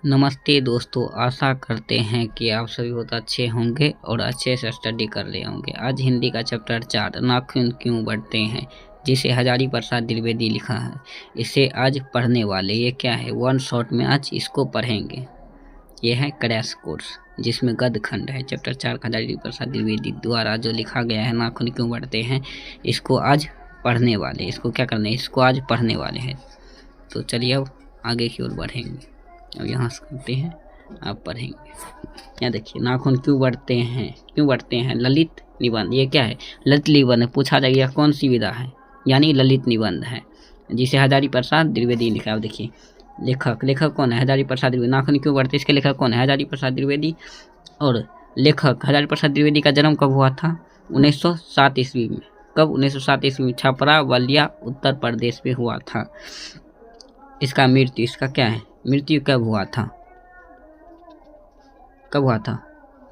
नमस्ते दोस्तों, आशा करते हैं कि आप सभी बहुत अच्छे होंगे और अच्छे से स्टडी कर रहे होंगे। आज हिंदी का चैप्टर 4 नाखून क्यों बढ़ते हैं, जिसे हजारी प्रसाद द्विवेदी लिखा है, इसे आज पढ़ने वाले। ये क्या है, वन शॉट में आज इसको पढ़ेंगे। ये है क्रैश कोर्स, जिसमें गद्य खंड है। चैप्टर 4 हजारी प्रसाद द्विवेदी द्वारा जो लिखा गया है, नाखून क्यों बढ़ते हैं, इसको आज पढ़ने वाले। इसको क्या करना है, इसको आज पढ़ने वाले हैं। तो चलिए अब आगे की ओर बढ़ेंगे। अब यहाँ से करते हैं, आप पढ़ेंगे। यहाँ देखिए, नाखून क्यों बढ़ते हैं, ललित निबंध। ये क्या है, ललित निबंध। पूछा जाएगा कौन सी विधा है, यानी ललित निबंध है, जिसे हजारी प्रसाद द्विवेदी ने लिखा है। अब देखिए, लेखक कौन है, हजारी प्रसाद द्विवेदी। नाखून क्यों बढ़ते, इसके लेखक कौन है, हजारी प्रसाद द्विवेदी। और लेखक हजारी प्रसाद द्विवेदी का जन्म कब हुआ था, 1907 ईस्वी में। कब, 1907 ईस्वी में, छपरा बलिया उत्तर प्रदेश में हुआ था। इसका मृत्यु, इसका क्या है, मृत्यु कब हुआ था,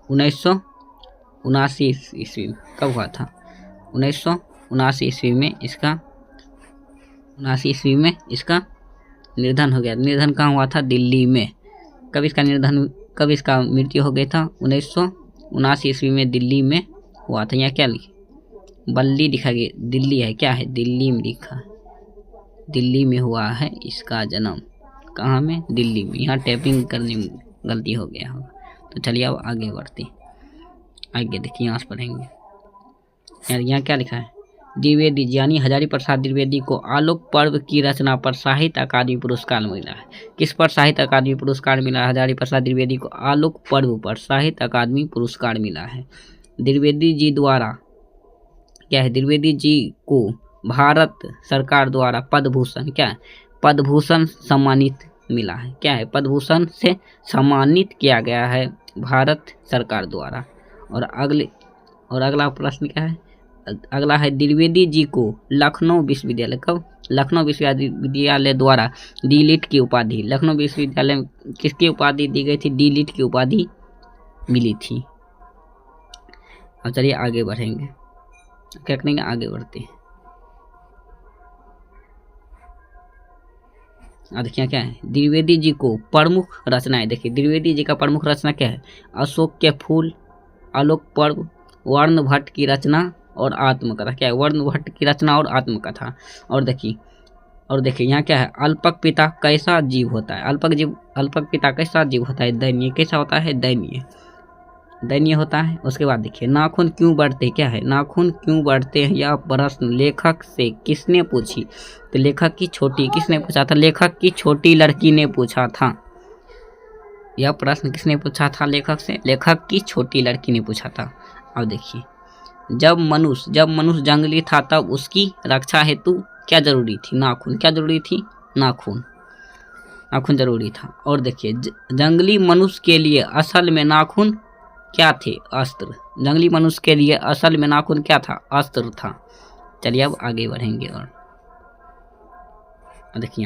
1979 ईस्वी में। कब हुआ था, 1979 ईस्वी में। इसका 79 ईस्वी में इसका निधन हो गया। निधन कहाँ हुआ था, दिल्ली में। कब इसका मृत्यु हो गया था, 1979 ईस्वी में दिल्ली में हुआ था। यहाँ क्या लिखे, बल्ली लिखा गया, दिल्ली है, क्या है, दिल्ली में लिखा है, दिल्ली में हुआ है इसका जन्म। कहाँ में, दिल्ली में। यहाँ टैपिंग करने में गलती हो गया होगा। तो चलिए अब आगे बढ़ते, आगे देखिए, यहाँ से पढ़ेंगे। यार यहाँ क्या लिखा है, द्विवेदी यानी हजारी प्रसाद द्विवेदी को आलोक पर्व की रचना पर साहित्य अकादमी पुरस्कार मिला है। किस पर साहित्य अकादमी पुरस्कार मिला है, हजारी प्रसाद द्विवेदी को आलोक पर्व पर साहित्य अकादमी पुरस्कार मिला है। द्विवेदी जी द्वारा क्या है, द्विवेदी जी को भारत सरकार द्वारा पद्मभूषण, क्या है, पद्मभूषण सम्मानित मिला है। क्या है, पद्मभूषण से सम्मानित किया गया है भारत सरकार द्वारा। और अगला प्रश्न क्या है, अगला है, द्विवेदी जी को लखनऊ विश्वविद्यालय, कब, लखनऊ विश्वविद्यालय द्वारा डी.लिट की उपाधि, लखनऊ विश्वविद्यालय में किसकी उपाधि दी गई थी, डी.लिट की उपाधि मिली थी। अब चलिए आगे बढ़ेंगे, क्या करेंगे, आगे बढ़ते हैं। देखिए क्या है, द्विवेदी जी को प्रमुख रचनाएं। देखिए द्विवेदी जी का प्रमुख रचना क्या है, अशोक के फूल, आलोक पर्व, वर्ण भट्ट की रचना और आत्मकथा। क्या है, वर्ण भट्ट की रचना और आत्मकथा। और देखिए यहाँ क्या है, अल्पक पिता कैसा जीव होता है, अल्पक पिता कैसा जीव होता है, दयनीय। कैसा होता है, दयनीय होता है। उसके बाद देखिए, नाखून क्यों बढ़ते हैं, क्या है, नाखून क्यों बढ़ते हैं, यह प्रश्न लेखक से किसने पूछी, तो लेखक की छोटी, किसने पूछा था, लेखक की छोटी लड़की ने पूछा था। यह प्रश्न किसने पूछा था, लेखक से, लेखक की छोटी लड़की ने पूछा था। अब देखिए, जब मनुष्य जंगली था तब उसकी रक्षा हेतु क्या जरूरी थी, नाखून। क्या जरूरी थी, नाखून जरूरी था। और देखिए, जंगली मनुष्य के लिए असल में नाखून क्या थे, अस्त्र। जंगली मनुष्य के लिए असल में नाखून क्या था, अस्त्र था। चलिए अब आगे बढ़ेंगे। और देखिए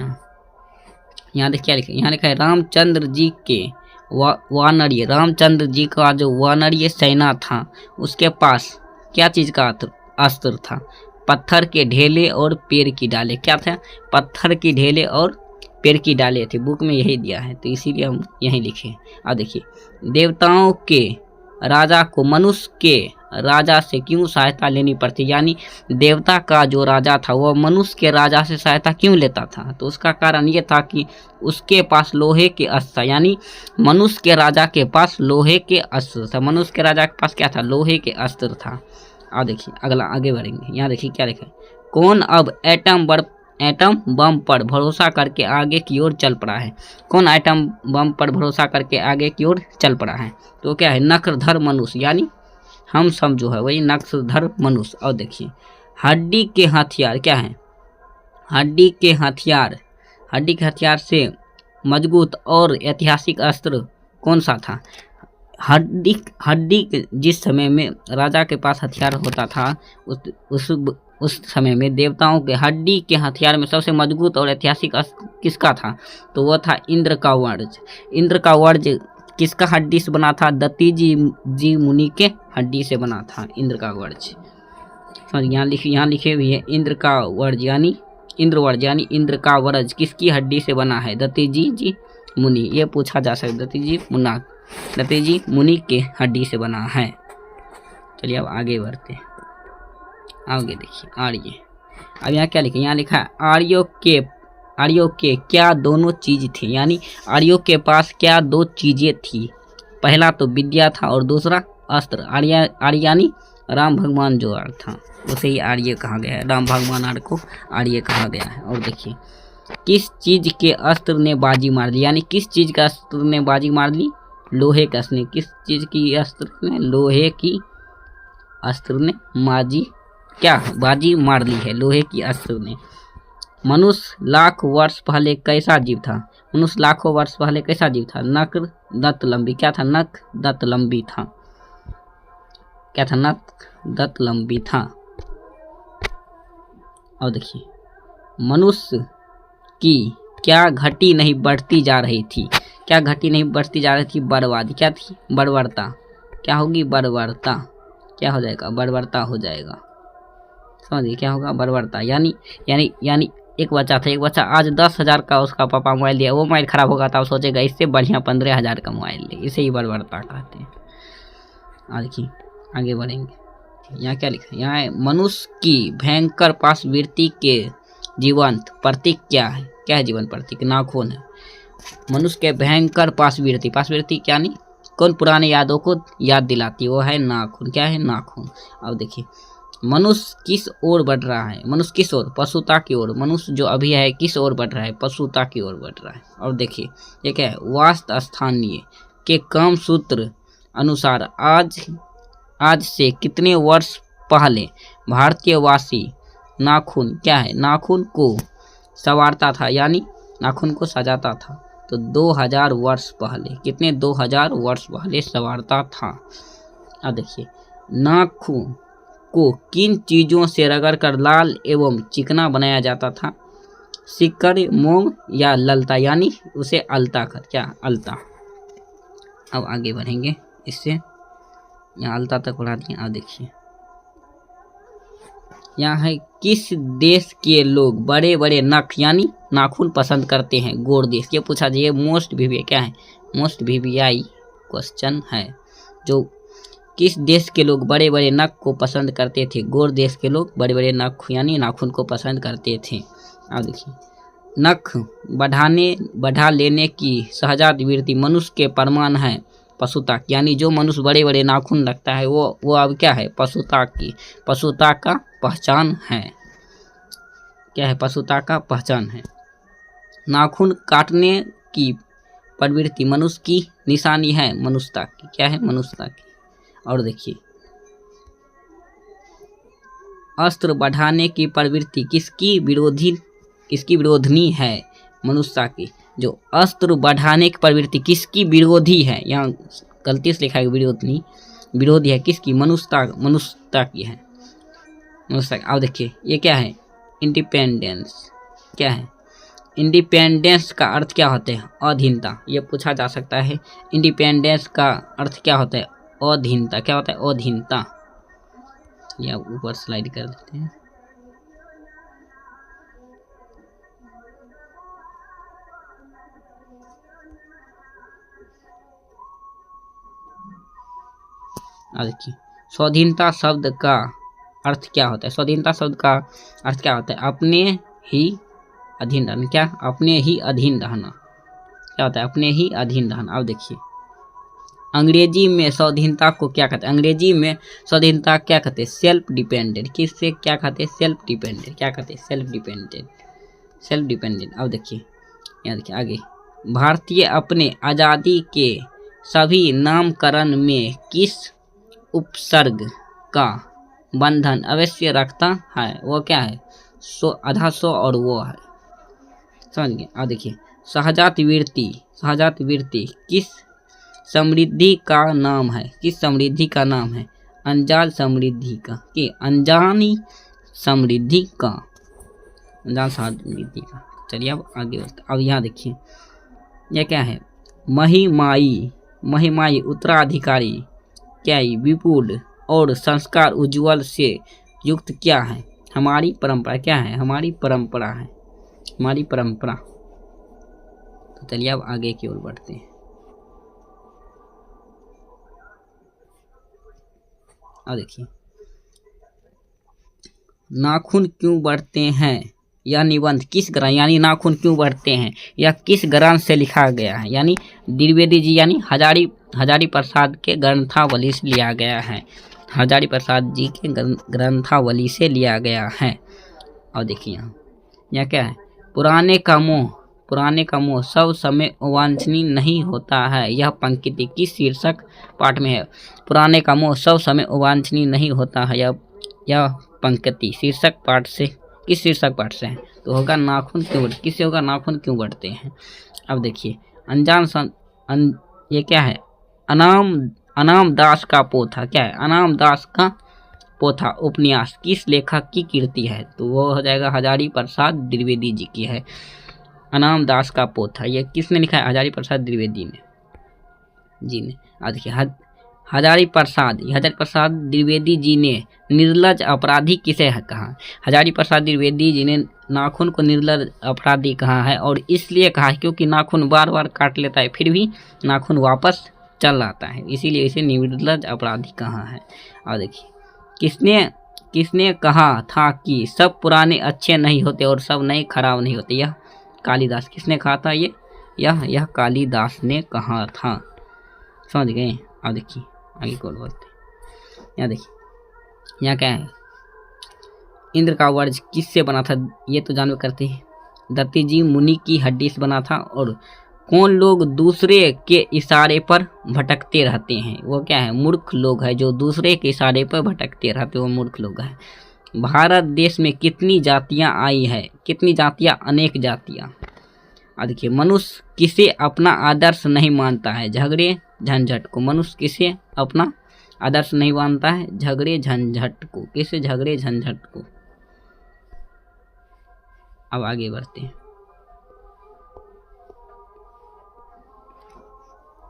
यहाँ देखिए क्या लिखा है, यहाँ लिखा है, रामचंद्र जी के वानरीय, रामचंद्र जी का जो वानरीय सेना था, उसके पास क्या चीज का अस्त्र था, पत्थर के ढेले और पेड़ की डाले। क्या था, पत्थर की ढेले और पेड़ की डाले थे। बुक में यही दिया है, तो इसीलिए हम यही लिखे। अब देखिए, देवताओं के राजा को मनुष्य के राजा से क्यों सहायता लेनी पड़ती, यानी देवता का जो राजा था वह मनुष्य के राजा से सहायता क्यों लेता था, तो उसका कारण ये था कि उसके पास लोहे के अस्त्र था। यानी मनुष्य के राजा के पास लोहे के अस्त्र था, मनुष्य के राजा के पास क्या था, लोहे के अस्त्र था। अब देखिए अगला, आगे बढ़ेंगे। यहाँ देखिए क्या लिखा है, कौन अब एटम बम पर भरोसा करके आगे की ओर चल पड़ा है, कौन एटम बम पर भरोसा करके आगे की ओर चल पड़ा है, तो क्या है, नक्रधर मनुष्य, यानी हम सब जो है वही नक्रधर मनुष्य। और देखिए, हड्डी के हथियार, क्या है, हड्डी के हथियार से मजबूत और ऐतिहासिक अस्त्र कौन सा था, हड्डी जिस समय में राजा के पास हथियार होता था, उस समय में देवताओं के हड्डी के हथियार में सबसे मजबूत और ऐतिहासिक अस्त्र किसका था, तो वह था इंद्र का वज्र। इंद्र का वज्र किसका हड्डी से बना था, दत्ती जी मुनि के हड्डी से बना था इंद्र का वज्र। यहाँ लिखे हुए है, इंद्र का वज्र यानी इंद्र का वज्र किसकी हड्डी से बना है, दत्ती जी मुनि, ये पूछा जा सकता है। दत्ती मुनि के हड्डी से बना है। चलिए अब आगे बढ़ते हैं। आगे देखिए आर्य। अब यहाँ क्या लिखा, यहाँ लिखा है आर्यों के क्या दोनों चीज थी, यानी आर्यों के पास क्या दो चीजें थी। पहला तो विद्या था और दूसरा अस्त्र। आर्यानी राम भगवान जो अर्थ था उसे ही आर्य कहा गया है। राम भगवान अर्थ को आर्य कहा गया है। और देखिए किस चीज के अस्त्र ने बाजी मार ली, यानी किस चीज का अस्त्र ने बाजी मार ली, लोहे का अस्त्र ने। किस चीज की अस्त्र ने, लोहे की अस्त्र ने बाजी मार ली है, लोहे की अस्त्र ने। मनुष्य लाख वर्ष पहले कैसा जीव था, मनुष्य लाखों वर्ष पहले कैसा जीव था, नख दंत लंबी। क्या था, नख दंत लंबी था। क्या था, नख दंत लंबी था। और देखिए मनुष्य की क्या घटी नहीं बढ़ती जा रही थी, क्या घटी नहीं बढ़ती जा रही थी, बर्बादी। क्या थी, बर्बरता। क्या होगी, बर्बरता। क्या हो जाएगा, बर्बरता हो जाएगा। समझिए क्या होगा, बर्बरता। यानी एक बच्चा था, एक बच्चा आज 10,000 का उसका पापा मोबाइल दिया, वो मोबाइल खराब होगा तो सोचेगा इससे बढ़िया 15,000 का मोबाइल ले, इसे ही बर्बरता कहते हैं। देखिए आगे बढ़ेंगे। यहाँ क्या लिखा है, यहाँ है मनुष्य की भयंकर पाशविरति के जीवंत प्रतीक क्या है। क्या है जीवंत प्रतीक, नाखून है। मनुष्य के भयंकर पाशविरति क्या नहीं, कौन पुराने यादों को याद दिलाती, वो है नाखून। क्या है, नाखून। अब देखिए मनुष्य किस ओर बढ़ रहा है, मनुष्य किस ओर, पशुता की ओर। मनुष्य जो अभी है किस ओर बढ़ रहा है, पशुता की ओर बढ़ रहा है। और देखिए ये क्या है, वास्तु स्थानीय के काम सूत्र अनुसार आज से कितने वर्ष पहले भारतीय वासी नाखून क्या है, नाखून को संवारता था, यानी नाखून को सजाता था। तो 2000 वर्ष पहले, कितने, 2000 वर्ष पहले संवारता था। अब देखिए नाखून को किन चीज़ों से रगड़कर लाल एवं चिकना बनाया जाता था, सिक्कर, मोम या ललता, यानी उसे अलता कर। क्या, अलता। अब आगे बढ़ेंगे इससे, यहाँ अलता तक पढ़ा दिए। अब देखिए यहाँ है किस देश के लोग बड़े बड़े नख यानी नाखून पसंद करते हैं, गोर देश। ये पूछा जाए, मोस्ट वीवीआई क्या है, मोस्ट वीवीआई क्वेश्चन है। जो किस देश के लोग बड़े बड़े नख को पसंद करते थे, गोर देश के लोग बड़े बड़े नख यानी नाखून को पसंद करते थे। अब देखिए नख बढ़ा लेने की सहजात वृत्ति मनुष्य के प्रमाण है पशुता, यानी जो मनुष्य बड़े बड़े नाखून रखता है वो अब क्या है, पशुता का पहचान है। क्या है, पशुता का पहचान है। नाखून काटने की प्रवृत्ति मनुष्य की निशानी है मनुष्यता की। क्या है, मनुष्यता की। और देखिए अस्त्र बढ़ाने की प्रवृत्ति किसकी विरोधनी है, मनुष्यता की। जो अस्त्र बढ़ाने की प्रवृत्ति किसकी विरोधी है, यहाँ गलती से लिखा है विरोधी है किसकी, मनुष्यता की है, मनुष्यता। अब देखिए ये क्या है, इंडिपेंडेंस। क्या है, इंडिपेंडेंस का अर्थ क्या होता है, अधीनता। ये पूछा जा सकता है, इंडिपेंडेंस का अर्थ क्या होता है, अधीनता। क्या होता है, अधीनता। या ऊपर स्लाइड कर देते हैं। देखिए स्वाधीनता शब्द का अर्थ क्या होता है, स्वाधीनता शब्द का अर्थ क्या होता है, अपने ही अधीन रहना। क्या, अपने ही अधीन रहना। क्या होता है, अपने ही अधीन रहना। अब देखिए अंग्रेजी में स्वाधीनता को क्या कहते हैं, अंग्रेजी में स्वाधीनता क्या कहते हैं, सेल्फ डिपेंडेंट। किससे क्या कहते हैं, सेल्फ डिपेंडेंट। क्या कहते हैं, सेल्फ डिपेंडेंट। अब देखिए यहाँ देखिए आगे, भारतीय अपने आज़ादी के सभी नामकरण में किस उपसर्ग का बंधन अवश्य रखता है, वो क्या है, आधा सो और वो है। समझ गए। अब देखिए सहजात वृत्ति किस समृद्धि का नाम है, किस समृद्धि का नाम है, अनजान समृद्धि का, कि अनजानी समृद्धि का, अनजान समृद्धि का। चलिए अब आगे बढ़ते। अब यहाँ देखिए यह क्या है, महिमाई उत्तराधिकारी क्या है, विपुल और संस्कार उज्ज्वल से युक्त क्या है, हमारी परंपरा। क्या है, हमारी परंपरा है, हमारी परंपरा। तो चलिए अब आगे की ओर बढ़ते हैं। अब देखिए, नाखून क्यों बढ़ते हैं, यह निबंध किस ग्रंथ यानी नाखून क्यों बढ़ते हैं यह किस ग्रंथ से लिखा गया है, यानी द्विवेदी जी यानी हजारी प्रसाद के ग्रंथावली से लिया गया है। हजारी प्रसाद जी के ग्रंथावली से लिया गया है। और देखिए यहाँ क्या है, पुराने का मोह सब समय अवांछनीय नहीं होता है। यह पंक्ति किस शीर्षक पाठ में है? पुराने का मोह सब समय अवांछनीय नहीं होता है। यह पंक्ति शीर्षक पाठ से किस शीर्षक पाठ से है? तो होगा नाखून क्यों, किससे होगा? नाखून क्यों बढ़ते हैं। अब देखिए, ये क्या है? अनाम दास का पोथा, क्या है? अनाम दास का पोथा उपन्यास किस लेखक की कृति है? तो वो हो जाएगा हजारी प्रसाद द्विवेदी जी की है। अनाम दास का पोथा ये किसने लिखा है? हजारी प्रसाद द्विवेदी जी ने। आज देखिए, हजारी प्रसाद द्विवेदी जी ने निर्लज अपराधी किसे कहा? हजारी प्रसाद द्विवेदी जी ने नाखून को निर्लज अपराधी कहा है, और इसलिए कहा है क्योंकि नाखून बार बार काट लेता है फिर भी नाखून वापस चल आता है, इसीलिए इसे निर्लज अपराधी कहा है। और देखिए, किसने कहा था कि सब पुराने अच्छे नहीं होते और सब नए खराब नहीं होते? यह कालिदास। किसने कहा था? यह कालिदास ने कहा था। समझ गए? अब देखिए आगे को बोलते हैं। यहाँ देखिए, यहाँ क्या है? इंद्र का वज्र किससे बना था? ये तो जानवे करते हैं, दत्ती जी मुनि की हड्डी से बना था। और कौन लोग दूसरे के इशारे पर भटकते रहते हैं? वो क्या है? मूर्ख लोग है। जो दूसरे के इशारे पर भटकते रहते वो मूर्ख लोग हैं। भारत देश में कितनी जातियां आई है? कितनी जातियां? अनेक जातियां। देखिए, मनुष्य किसे अपना आदर्श नहीं मानता है? झगड़े झंझट को। मनुष्य किसे अपना आदर्श नहीं मानता है? झगड़े झंझट को। किसे? झगड़े झंझट को। अब आगे बढ़ते हैं।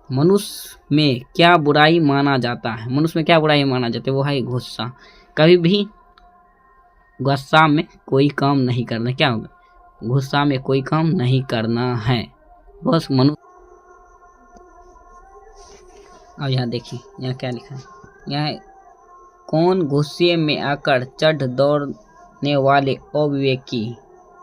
मनुष्य में क्या बुराई माना जाता है? मनुष्य में क्या बुराई माना जाता है? वो है गुस्सा। कभी भी गुस्सा में कोई काम नहीं करना। क्या होगा? गुस्सा में कोई काम नहीं करना है, बस मनुष्य। अब यहाँ देखिए, यहाँ क्या लिखा है? यहाँ कौन गुस्से में आकर चढ़ दौड़ने वाले अविवेकी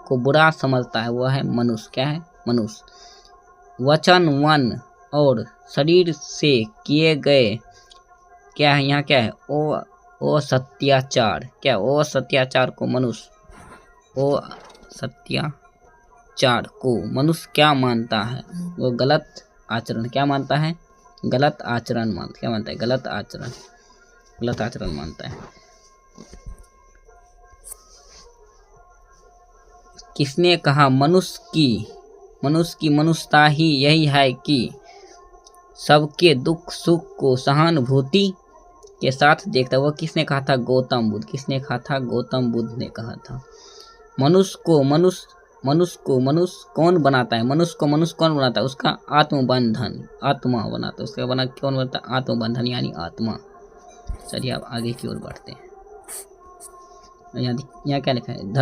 को बुरा समझता है? वो है मनुष्य। क्या है? मनुष्य। वचन, मन और शरीर से किए गए क्या है? यहाँ क्या है? ओ सत्याचार। क्या? ओ सत्याचार को मनुष्य, ओ सत्याचार को मनुष्य क्या मानता है? वो गलत आचरण। क्या मानता है? गलत आचरण मानता। क्या मानता है? गलत आचरण मानता है। किसने कहा मनुष्य की मनुष्यता ही यही है कि सबके दुख सुख को सहानुभूति के साथ देखता? वो किसने कहा था? गौतम बुद्ध। किसने कहा था? गौतम बुद्ध ने कहा था। मनुष्य को मनुष्य कौन बनाता है? मनुष्य को मनुष्य कौन बनाता है? उसका आत्मबंधन, आत्मा बनाता है उसका। कौन बनता है? आत्मबंधन यानी आत्मा। चलिए अब आगे की ओर बढ़ते हैं। यहाँ क्या लिखा है?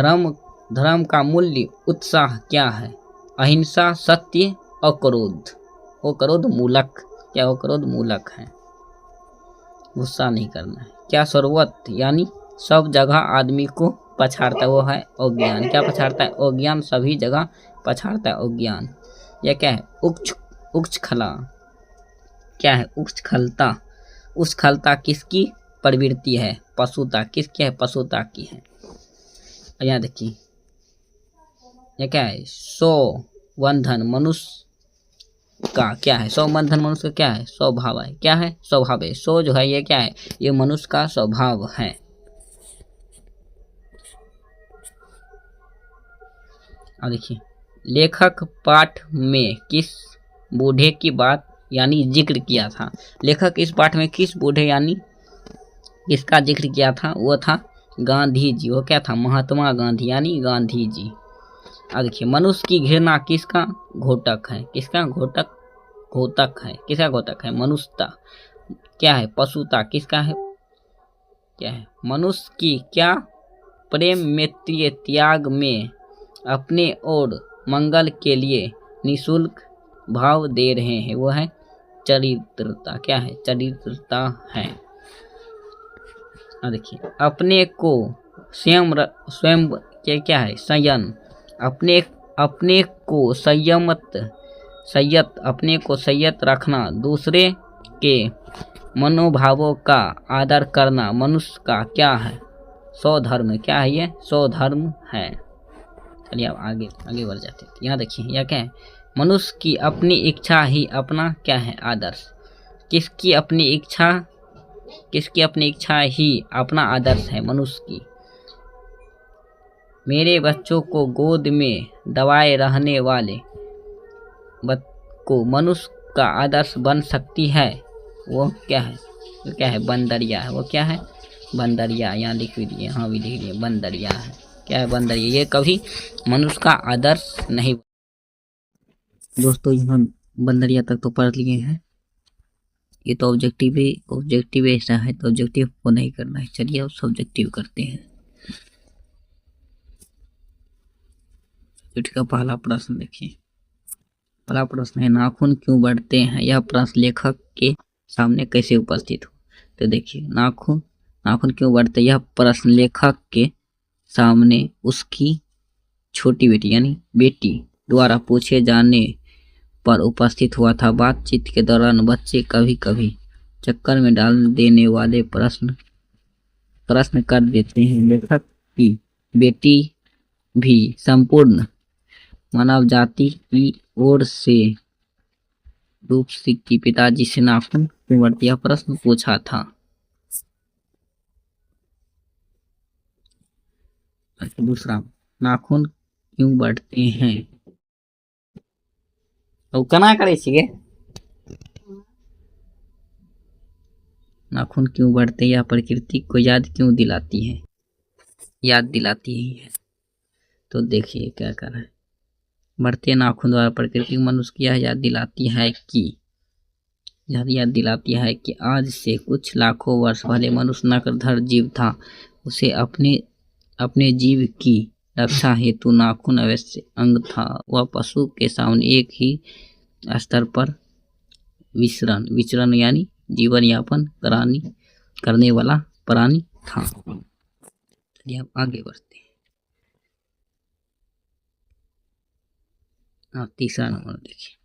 धर्म का मूल्य उत्साह क्या है? अहिंसा, सत्य और क्रोध। वो क्रोध मूलक। क्या? वो क्रोध मूलक है, गुस्सा नहीं करना है। क्या? सर्वत यानी सब जगह आदमी को पछाड़ता है, वो है अज्ञान। क्या पछाड़ता है? अज्ञान सभी जगह पछाड़ता है, अज्ञान। यह क्या है? उच्छृंखला। क्या है? उच्छृंखलता किसकी प्रवृत्ति है? पशुता। किसकी है? पशुता की है। यहाँ देखिए, यह क्या है? स्वबंधन मनुष्य का क्या है? स्वबंधन मनुष्य का क्या है? स्वभाव है। क्या है? स्वभाव है। सो जो है ये क्या है? ये मनुष्य का स्वभाव है। अब देखिए, लेखक पाठ में किस बूढ़े की बात यानी जिक्र किया था? लेखक इस पाठ में किस बूढ़े यानी किसका जिक्र किया था? वो था गांधी जी। वो क्या था? महात्मा गांधी यानी गांधी जी। अब देखिए, मनुष्य की घृणा किसका घोतक है? किसका घोतक है? किसका घोतक है? मनुष्यता। क्या है? पशुता। किसका है? क्या है? मनुष्य की। क्या? प्रेम, मैत्री, त्याग में अपने और मंगल के लिए निःशुल्क भाव दे रहे हैं, वो है चरित्रता। क्या है? चरित्रता है। देखिए, अपने को स्वयं क्या है? संयम। अपने अपने को अपने को संयत रखना, दूसरे के मनोभावों का आदर करना मनुष्य का क्या है? स्वधर्म। क्या है ये? स्वधर्म है। चलिए अब आगे बढ़ जाते हैं। यहाँ देखिए, यह क्या है? मनुष्य की अपनी इच्छा ही अपना क्या है? आदर्श। किसकी अपनी इच्छा ही अपना आदर्श है? मनुष्य की। मेरे बच्चों को गोद में दबाए रहने वाले को मनुष्य का आदर्श बन सकती है, वो क्या है? वो क्या है? बंदरिया है। वो क्या है? बंदरिया। यहाँ लिख भी दिए, हाँ भी लिख दिए, बंदरिया है। क्या है? बंदरिया। ये कभी मनुष्य का आदर्श नहीं। दोस्तों, यहाँ बंदरिया तक तो पढ़ लिए हैं। ये तो ऑब्जेक्टिव ऐसा है तो ऑब्जेक्टिव को नहीं करना है। चलिए अब सब्जेक्टिव करते हैं। का पहला प्रश्न देखिए। पहला प्रश्न है, नाखून क्यों बढ़ते हैं? यह प्रश्न लेखक के सामने कैसे उपस्थित हो? तो देखिए, नाखून क्यों बढ़ते, यह प्रश्न लेखक के सामने उसकी छोटी बेटी यानी बेटी द्वारा पूछे जाने पर उपस्थित हुआ था। बातचीत के दौरान बच्चे कभी कभी चक्कर में डाल देने वाले प्रश्न कर देते हैं। लेखक की बेटी भी संपूर्ण मानव जाति की ओर से रूप सिंह की पिताजी से नाखून क्यों बढ़ते, यह प्रश्न पूछा था। दूसरा, नाखून क्यों बढ़ते हैं? तो कना करे छिए? नाखून क्यों बढ़ते, या प्रकृति को याद क्यों दिलाती है? याद दिलाती ही है। तो देखिए क्या कर रहा है। बढ़ते नाखून द्वारा प्रकृति मनुष्य की याद दिलाती है कि आज से कुछ लाखों वर्ष पहले मनुष्य नरधर जीव था। उसे अपने जीव की रक्षा हेतु नाखून अवश्य अंग था। वह पशु के सामने एक ही स्तर पर विचरण यानी जीवन यापन करने वाला प्राणी था। चलिए हम आगे बढ़ते हैं। तीसरा नंबर देखिए।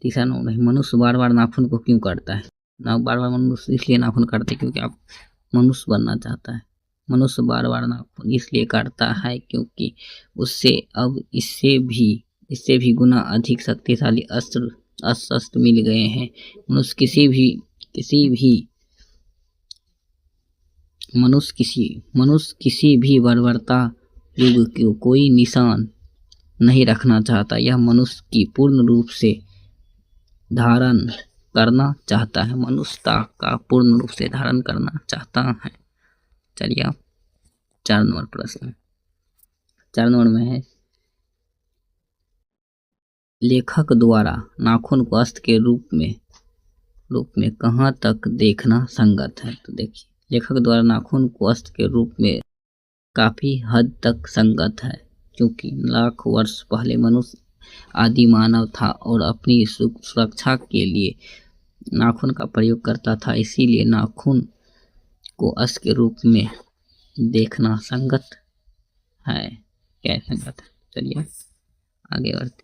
तीसरा नंबर है, मनुष्य बार बार नाखून को क्यों काटता है? बार बार मनुष्य इसलिए नाखून काटते क्योंकि आप मनुष्य बनना चाहता है। मनुष्य बार बार नाखून इसलिए काटता है क्योंकि उससे अब इससे भी गुना अधिक शक्तिशाली अस्त्र मिल गए हैं। मनुष्य किसी भी बर्बरता युग को कोई निशान नहीं रखना चाहता। यह मनुष्य की पूर्ण रूप से धारण करना चाहता है। मनुष्यता का पूर्ण रूप से धारण करना चाहता है। चलिए आप 4 नंबर प्रश्न। 4 नंबर में है, लेखक द्वारा नाखून को अस्त्र के रूप में कहाँ तक देखना संगत है? तो देखिए, लेखक द्वारा नाखून को अस्त्र के रूप में काफी हद तक संगत है, क्योंकि लाख वर्ष पहले मनुष्य आदि मानव था और अपनी सुरक्षा के लिए नाखून का प्रयोग करता था। इसीलिए नाखून को अस्त्र के रूप में देखना संगत है। क्या संगत है? चलिए आगे बढ़ते।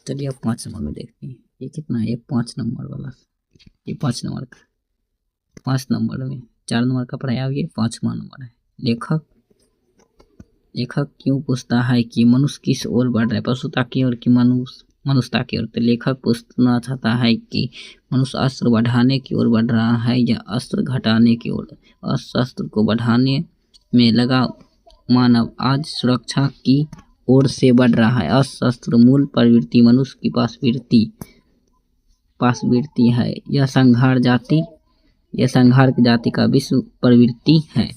चलिए अब 5 नंबर में देखते हैं। ये कितना है? 5 नंबर वाला। ये 5 नंबर का 5 नंबर में 4 नंबर का पढ़ाया, ये 5वां नंबर है। लेखक क्यों पूछता है कि मनुष्य किस ओर बढ़ रहा है, पशुता की ओर कि मनुष्यता की ओर? तो लेखक पूछना चाहता है कि मनुष्य अस्त्र बढ़ाने की ओर बढ़ रहा है या अस्त्र घटाने की ओर। अस्त्र को बढ़ाने में लगा मानव आज सुरक्षा की ओर से बढ़ रहा है। अस्त्र मूल प्रवृत्ति मनुष्य की पासवृत्ति है। यह संहार की जाति का विश्व प्रवृत्ति है।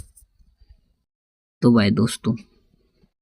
तो भाई दोस्तों,